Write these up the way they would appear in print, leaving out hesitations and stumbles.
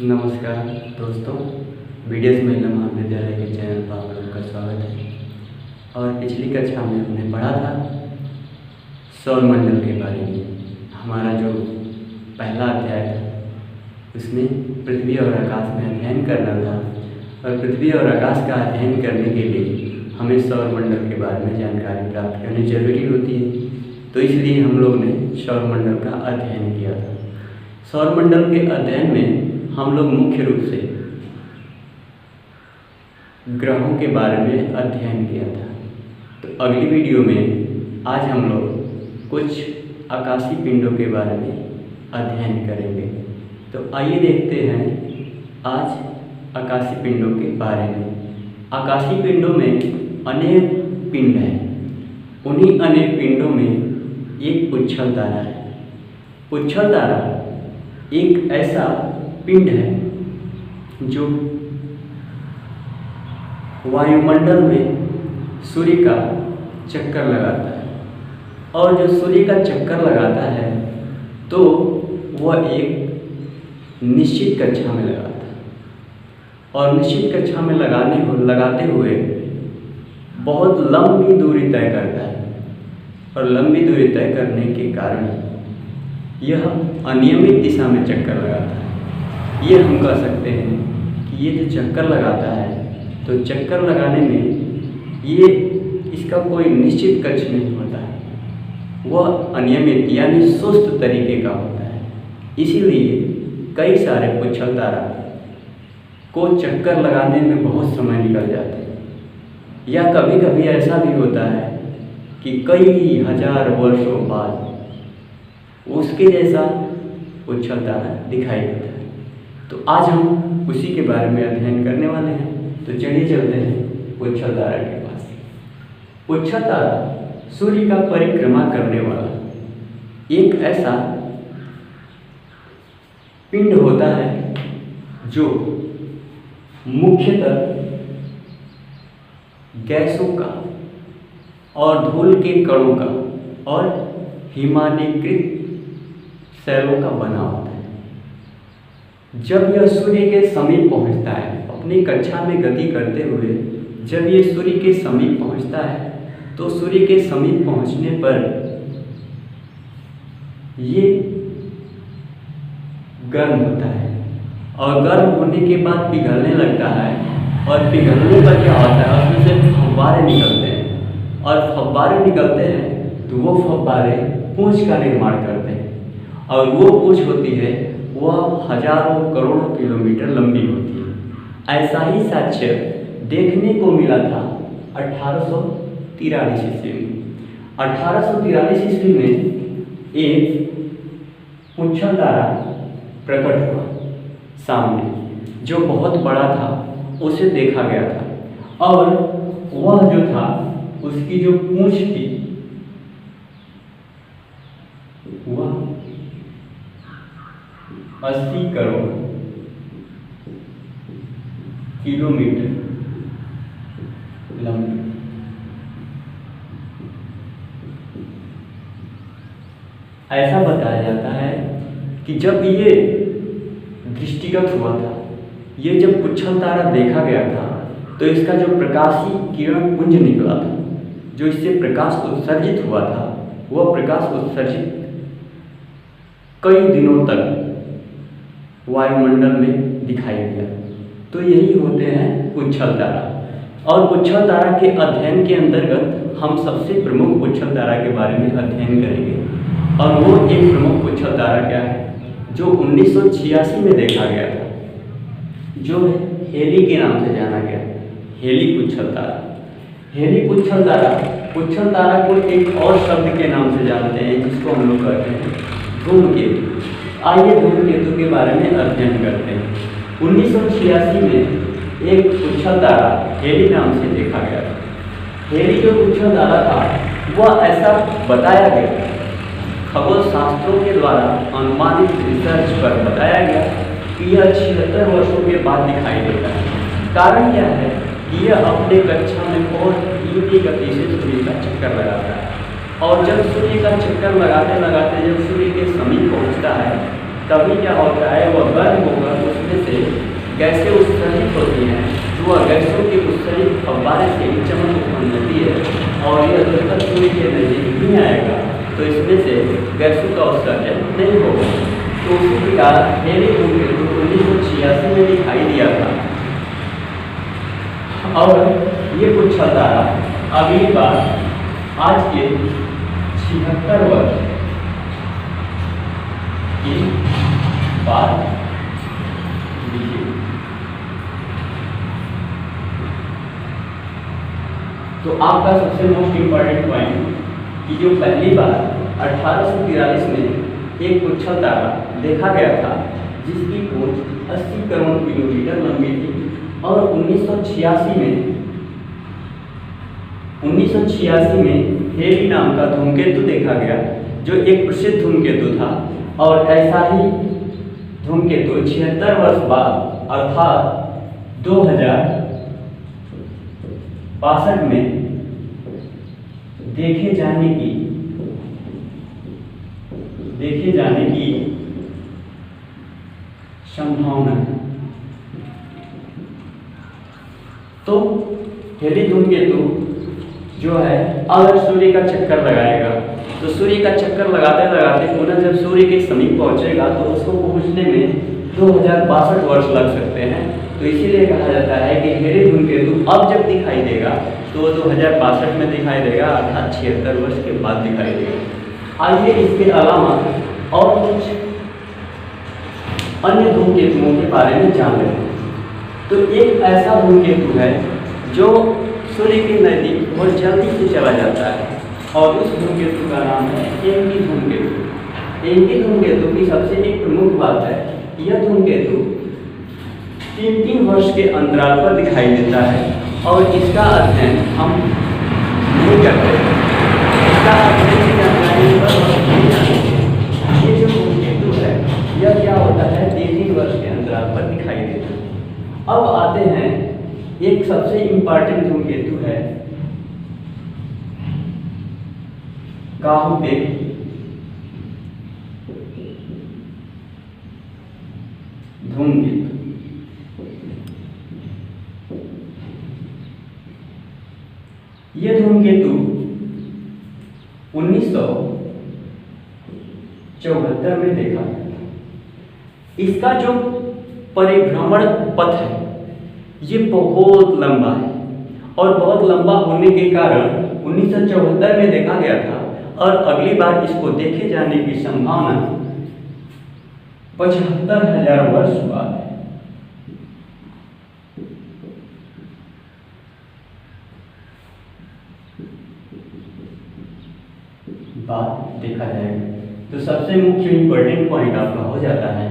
नमस्कार दोस्तों, बीडीएस महिला महाविद्यालय के चैनल पर आप लोगों का स्वागत है। और पिछली कक्षा में हमने पढ़ा था सौरमंडल के बारे में। हमारा जो पहला अध्याय था उसमें पृथ्वी और आकाश में अध्ययन करना था, और पृथ्वी और आकाश का अध्ययन करने के लिए हमें सौरमंडल के बारे में जानकारी प्राप्त करनी जरूरी होती है। तो इसलिए हम लोग ने सौरमंडल का अध्ययन किया था। सौरमंडल के अध्ययन में हम लोग मुख्य रूप से ग्रहों के बारे में अध्ययन किया था। तो अगली वीडियो में आज हम लोग कुछ आकाशीय पिंडों के बारे में अध्ययन करेंगे। तो आइए देखते हैं आज आकाशीय पिंडों के बारे में। आकाशीय पिंडों में अनेक पिंड हैं। उन्हीं अनेक पिंडों में एक पुच्छल तारा है। पुच्छल तारा एक ऐसा पिंड है जो वायुमंडल में सूर्य का चक्कर लगाता है, और जो सूर्य का चक्कर लगाता है तो वह एक निश्चित कक्षा में लगाता है, और निश्चित कक्षा में लगाते हुए बहुत लंबी दूरी तय करता है। और लंबी दूरी तय करने के कारण यह अनियमित दिशा में चक्कर लगाता है। ये हम कह सकते हैं कि ये जो चक्कर लगाता है तो चक्कर लगाने में ये इसका कोई निश्चित कक्ष नहीं होता है, वह अनियमित यानी सुस्त तरीके का होता है। इसीलिए कई सारे पुच्छल तारा को चक्कर लगाने में बहुत समय निकल जाते हैं, या कभी कभी ऐसा भी होता है कि कई हजार वर्षों बाद उसके जैसा पुच्छल तारा दिखाई देता है। तो आज हम उसी के बारे में अध्ययन करने वाले हैं। तो चलिए चलते हैं पुच्छल तारा के पास। पुच्छल तारा सूर्य का परिक्रमा करने वाला एक ऐसा पिंड होता है जो मुख्यतः गैसों का और धूल के कणों का और हिमानीकृत शैलों का बना होता है। जब यह सूर्य के समीप पहुंचता है, अपनी कक्षा में गति करते हुए जब ये सूर्य के समीप पहुंचता है तो सूर्य के समीप पहुंचने पर ये गर्म होता है, और गर्म होने के बाद पिघलने लगता है। और पिघलने पर क्या होता है, उसमें से फव्वारे निकलते हैं, और फव्वारे निकलते हैं तो वो फव्वारे पूंछ का निर्माण करते हैं, और वो पूंछ होती है वह हजारों करोड़ों किलोमीटर लंबी होती है। ऐसा ही साक्ष्य देखने को मिला था 1843 ईस्वी में। 1843 ईस्वी में एक पुच्छल तारा प्रकट हुआ सामने, जो बहुत बड़ा था, उसे देखा गया था। और वह जो था उसकी जो पूंछ थी वह 80 करोड़ किलोमीटर लंबी। ऐसा बताया जाता है कि जब ये दृष्टिगत हुआ था, ये जब पुच्छल तारा देखा गया था, तो इसका जो प्रकाशीय किरण पुंज निकला था, जो इससे प्रकाश उत्सर्जित हुआ था, वह प्रकाश उत्सर्जित कई दिनों तक वायुमंडल में दिखाई दिया। तो यही होते हैं पुच्छल तारा। और पुच्छल तारा के अध्ययन के अंतर्गत हम सबसे प्रमुख पुच्छल तारा के बारे में अध्ययन करेंगे। और वो एक प्रमुख पुच्छल तारा क्या है जो 1986 में देखा गया था, जो हेली के नाम से जाना गया। हेली पुच्छल तारा। हेली पुच्छल तारा को एक और शब्द के नाम से जानते हैं, जिसको हम लोग कहते हैं धूमकेतु। आइए धूमकेतु के बारे में अध्ययन करते हैं। 1986 में एक पुच्छल तारा हेली नाम से देखा गया था। हेली जो पुच्छल तारा था वह ऐसा बताया गया, खगोल शास्त्रों के द्वारा अनुमानित रिसर्च पर बताया गया कि यह 76 वर्षों के बाद दिखाई देता है। कारण क्या है कि यह अपने कक्षा में बहुत धीमी गति से सूर्य का चक्कर लगाता है, और जब सूर्य का चक्कर लगाते लगाते जब सूर्य के समीप पहुंचता है तभी क्या होता है, वह गर्म होकर उसमें से से गैसें उत्सर्जित होती हैं, जो गैसों के उत्सर्जित फव्वारे से चमक उत्पन्न होती है और यह जब तक सूर्य के नजदीक नहीं आएगा तो इसमें से गैसों का उत्सर्जन नहीं होगा। तो उसी प्रकार हेली धूमकेतु 1986 में दिखाई दिया था और ये उछल तारा अगली बार आज के 76 वर्ष की बात लीजिए। तो आपका सबसे मोस्ट इम्पॉर्टेंट पॉइंट कि जो पहली बार 1843 में एक उछल तारा देखा गया था जिसकी खोज 80 करोड़ किलोमीटर लंबी थी और 1986 में हेली नाम का धूमकेतु देखा गया जो एक प्रसिद्ध धूमकेतु था और ऐसा ही धूमकेतु 76 वर्ष बाद अर्थात 2062 में देखे जाने की संभावना है। तो हेली धूमकेतु जो है अगर सूर्य का चक्कर लगाएगा तो सूर्य का चक्कर लगाते लगाते पुनः जब सूर्य के समीप पहुंचेगा तो उसको पहुंचने में 2062 वर्ष लग सकते हैं। तो इसीलिए कहा जाता है कि हेली धूमकेतु अब जब दिखाई देगा तो 2062 में दिखाई देगा अर्थात 76 वर्ष के बाद दिखाई देगा। आइए इसके अलावा और कुछ अन्य धूमकेतुओं के बारे में जान लेते हैं। तो एक ऐसा धूमकेतु है जो सूर्य के नजदीक बहुत जल्दी से चला जाता है और उस धूमकेतु का नाम है एंकी धूमकेतु। एंकी धूमकेतु की सबसे एक प्रमुख बात है यह धूमकेतु 3-3 वर्ष के अंतराल पर दिखाई देता है और इसका अध्ययन हम नहीं करते। इसका अध्ययन की जानकारी पर ये जो धूमकेतु है यह क्या होता है 3-3 वर्ष के अंतराल पर दिखाई देता है। अब आते हैं एक सबसे इम्पॉर्टेंट धूमकेतु है काहुपेक धूमकेतु। यह धूमकेतु 1974 में देखा गया था। इसका जो परिभ्रमण पथ है ये बहुत लंबा है और बहुत लंबा होने के कारण 1974 में देखा गया था और अगली बार इसको देखे जाने की संभावना 75,000 वर्ष बाद है। बात देखा जाएगा तो सबसे मुख्य इंपॉर्टेंट पॉइंट आपका हो जाता है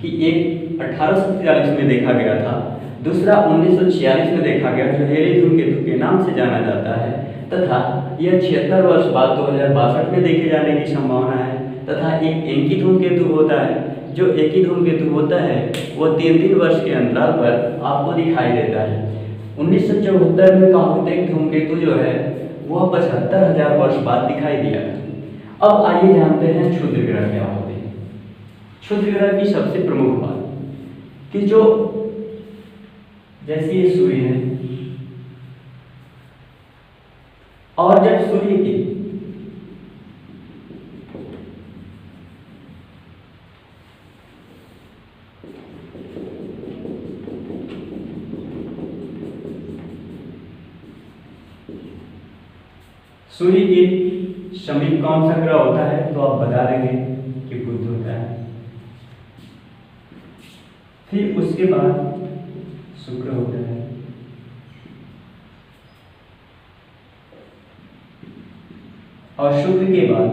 कि एक 1843 में देखा गया था, दूसरा 1946 में देखा गया जो हेली धूमकेतु के नाम से जाना जाता है तथा यह 76 वर्ष बाद 2062 में देखे जाने की संभावना है। तथा एक एंकी धूमकेतु होता है जो एंकी धूमकेतु होता है वो 3-3 वर्ष के अंतराल पर आपको दिखाई देता है। 1974 में काहुपेक धूमकेतु जो है वह 75,000 वर्ष बाद दिखाई दिया था। अब आइए जानते हैं क्षुद्र ग्रह क्या होते हैं। क्षुद्र ग्रह की सबसे प्रमुख बात कि जो जैसे ये सूर्य है और जब सूर्य की समीप कौन सा ग्रह होता है तो आप बता देंगे कि बुध होता है। फिर उसके बाद शुक्र होता है और शुक्र के बाद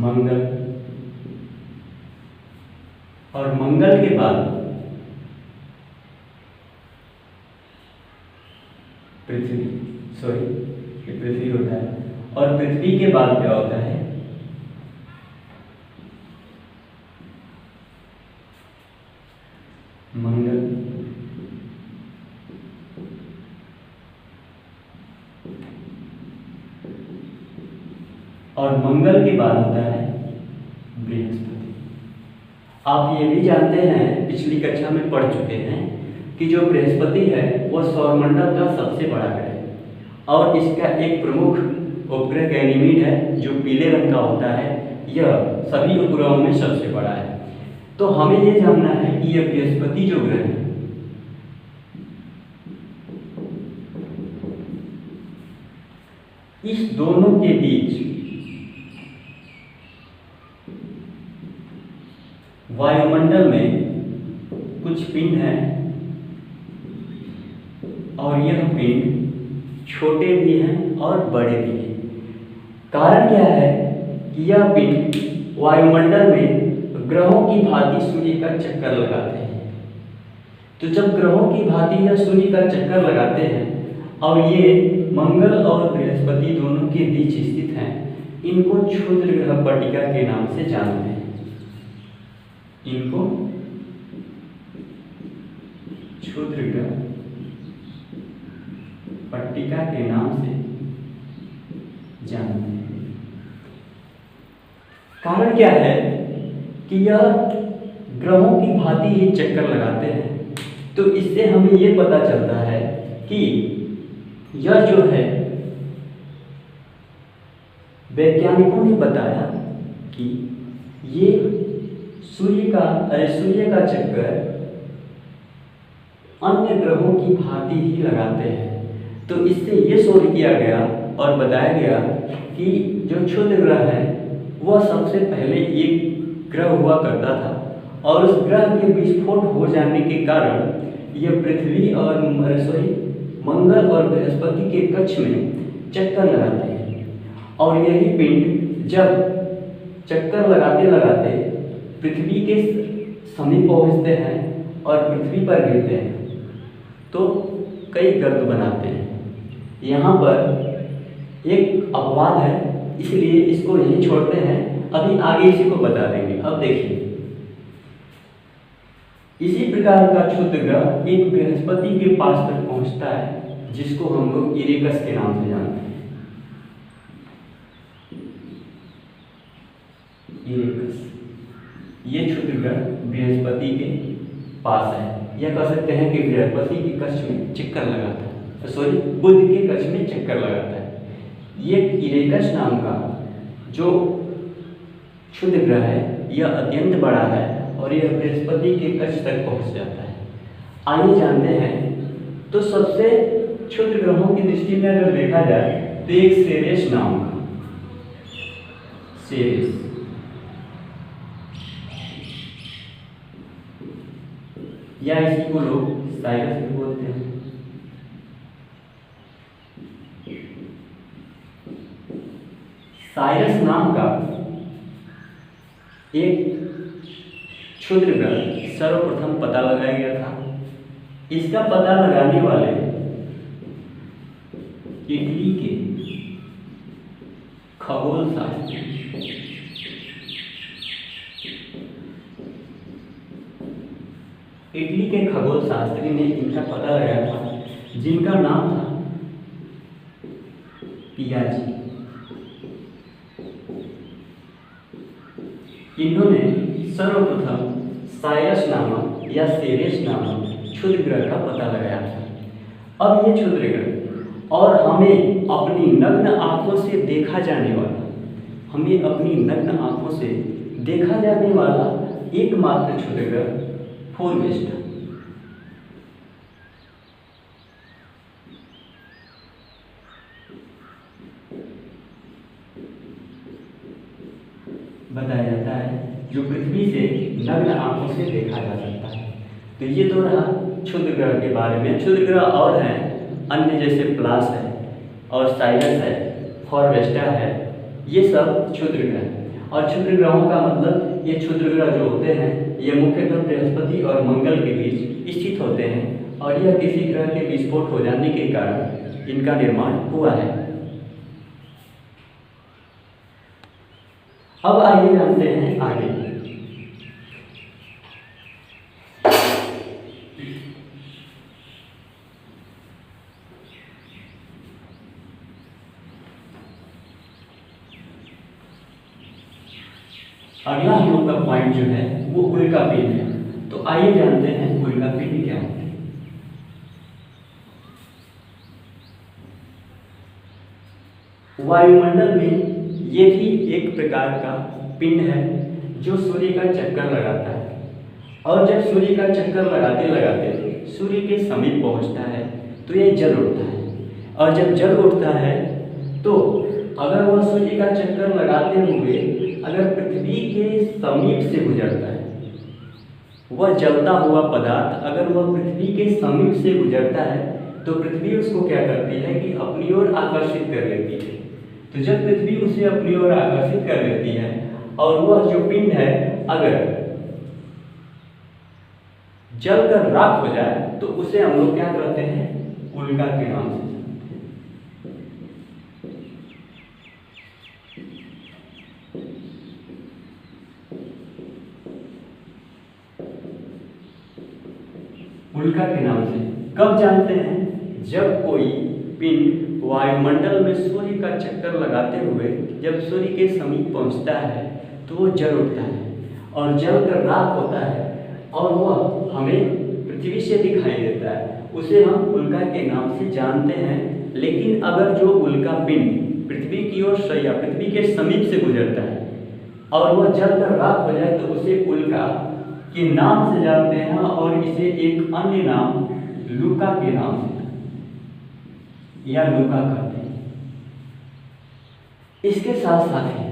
मंगल और मंगल के बाद पृथ्वी होता है और पृथ्वी के बाद क्या होता है मंगल और मंगल के बाद होता है बृहस्पति। आप ये भी जानते हैं, पिछली कक्षा में पढ़ चुके हैं कि जो बृहस्पति है वह सौरमंडल का सबसे बड़ा ग्रह है और इसका एक प्रमुख उपग्रह गैनीमीड है जो पीले रंग का होता है। यह सभी उपग्रहों में सबसे बड़ा है। तो हमें ये जानना है कि यह बृहस्पति जो ग्रह है इस दोनों के बीच वायुमंडल में कुछ पिंड हैं और यह पिंड छोटे भी हैं और बड़े भी हैं। कारण क्या है कि यह पिंड वायुमंडल में ग्रहों की भांति सूर्य का चक्कर लगाते हैं। तो जब ग्रहों की भांति यह सूर्य का चक्कर लगाते हैं और ये मंगल और बृहस्पति दोनों के बीच स्थित हैं, इनको क्षुद्र ग्रह पट्टिका के नाम से जानते हैं। इनको क्षुद्र ग्रह पट्टिका के नाम से जानते हैं। कारण क्या है कि यह ग्रहों की भांति ही चक्कर लगाते हैं। तो इससे हमें यह पता चलता है कि यह जो है, वैज्ञानिकों ने बताया कि ये सूर्य का चक्कर अन्य ग्रहों की भांति ही लगाते हैं। तो इससे ये शोध किया गया और बताया गया कि जो क्षुद्र ग्रह है वह सबसे पहले एक ग्रह हुआ करता था और उस ग्रह के विस्फोट हो जाने के कारण यह पृथ्वी और मंगल और बृहस्पति के कक्ष में चक्कर लगाते हैं और यही पिंड जब चक्कर लगाते लगाते पृथ्वी के समीप पहुंचते हैं और पृथ्वी पर गिरते हैं तो कई गर्त बनाते हैं। यहाँ पर एक अपवाद है, इसलिए इसको यहीं छोड़ते हैं, अभी आगे इसी को बता देंगे। अब देखिए, इसी प्रकार का क्षुद्र ग्रह एक बृहस्पति के पास तक पहुंचता है जिसको हम लोग इरेकस के नाम से जानते हैं। इरेकस ये क्षुद्र ग्रह बृहस्पति के पास है। यह कह सकते हैं कि बृहस्पति के कक्ष में चक्कर लगाता है, सॉरी बुध के कक्ष में चक्कर लगाता है। ये इरेकस नाम का जो क्षुद्र ग्रह है यह अत्यंत बड़ा है और यह बृहस्पति के कक्ष तक पहुंच जाता है। आइए जानते हैं। तो सबसे क्षुद्र ग्रहों की दृष्टि में अगर देखा जाए तो एक सेरेस नाम का, सेरेस या इसी को लोग साइरस भी बोलते हैं। साइरस नाम का एक क्षुद्र ग्रह सर्वप्रथम पता लगाया गया था। इसका पता लगाने वाले इटली के खगोल शास्त्री ने इनका पता लगाया था, जिनका नाम था पियाजी। इन्होंने सर्वप्रथम साइरस नामक या सेरेस नामक क्षुद्र ग्रह का पता लगाया था। अब ये क्षुद्र ग्रह और हमें अपनी नग्न आंखों से देखा जाने वाला एकमात्र क्षुद्र ग्रह फोरवेस्टा। बताया जाता है जो पृथ्वी से नग्न आंखों से देखा जा सकता है। तो ये तो रहा क्षुद्र ग्रह के बारे में। क्षुद्र ग्रह और हैं अन्य, जैसे प्लास है और साइरस है, फोरवेस्टा है, ये सब क्षुद्र ग्रह हैं। और क्षुद्र ग्रहों का मतलब, ये क्षुद्र ग्रह जो होते हैं ये मुख्यतः बृहस्पति और मंगल के बीच स्थित होते हैं और यह किसी ग्रह के विस्फोट हो जाने के कारण इनका निर्माण हुआ है। अब आइए जानते हैं आगे। अगला हम लोग का पॉइंट जो है वो उल्का पिंड है। तो आइए जानते हैं उल्का पिंड क्या होता है। वायुमंडल में ये भी एक प्रकार का पिंड है जो सूर्य का चक्कर लगाता है, और जब सूर्य का चक्कर लगाते लगाते सूर्य के समीप पहुंचता है तो ये जल उठता है, और जब जल उठता है तो अगर वह सूर्य का चक्कर लगाते हुए अगर पृथ्वी के समीप से गुजरता है, वह जलता हुआ पदार्थ अगर वह पृथ्वी के समीप से गुजरता है तो पृथ्वी उसको क्या करती है कि अपनी ओर आकर्षित कर लेती है। तो जब पृथ्वी उसे अपनी ओर आकर्षित कर लेती है और वह जो पिंड है अगर जलकर राख हो जाए तो उसे हम लोग क्या कहते हैं, उल्का के नाम से। उल्का के नाम से कब जानते हैं, जब कोई पिंड वायुमंडल में सूर्य का चक्कर लगाते हुए जब सूर्य के समीप पहुंचता है तो वो जल उठता है और जल कर राख होता है और वह हमें पृथ्वी से दिखाई देता है, उसे हम उल्का के नाम से जानते हैं। लेकिन अगर जो उल्का पिंड पृथ्वी की ओर से या पृथ्वी के समीप से गुजरता है और वह जल कर राख हो जाए तो उसे उल्का के नाम से जानते हैं, और इसे एक अन्य नाम लूका के नाम से या लूका कहते हैं। इसके साथ साथ ही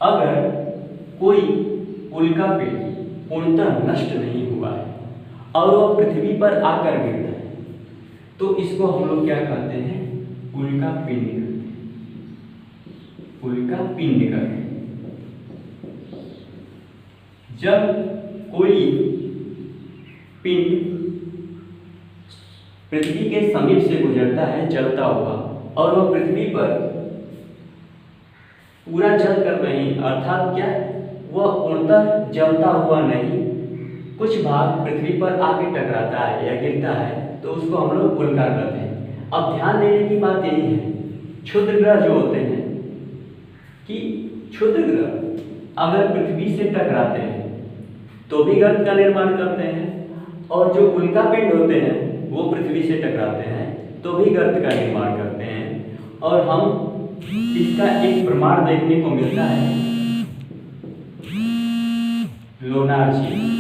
अगर कोई उल्का पिंड पूर्णतः नष्ट नहीं हुआ है और वह पृथ्वी पर आकर गिरता है तो इसको हम लोग क्या कहते हैं, उल्का पिंड कहते हैं। उल्का पिंड कहते हैं। जब कोई पिंड पृथ्वी के समीप से गुजरता है जलता हुआ और वह पृथ्वी पर पूरा जल कर नहीं, अर्थात क्या, वह पूर्णतः जलता हुआ नहीं, कुछ भाग पृथ्वी पर आके टकराता है या गिरता है तो उसको हम लोग उल्का कहते हैं। अब ध्यान देने की बात यही है, क्षुद्र ग्रह जो होते हैं कि क्षुद्र ग्रह अगर पृथ्वी से टकराते हैं तो भी गर्त का निर्माण करते हैं, और जो उल्का पिंड होते हैं वो पृथ्वी से टकराते हैं तो भी गर्त का निर्माण करते हैं। और हम इसका एक प्रमाण देखने को मिलता है लोनार झील।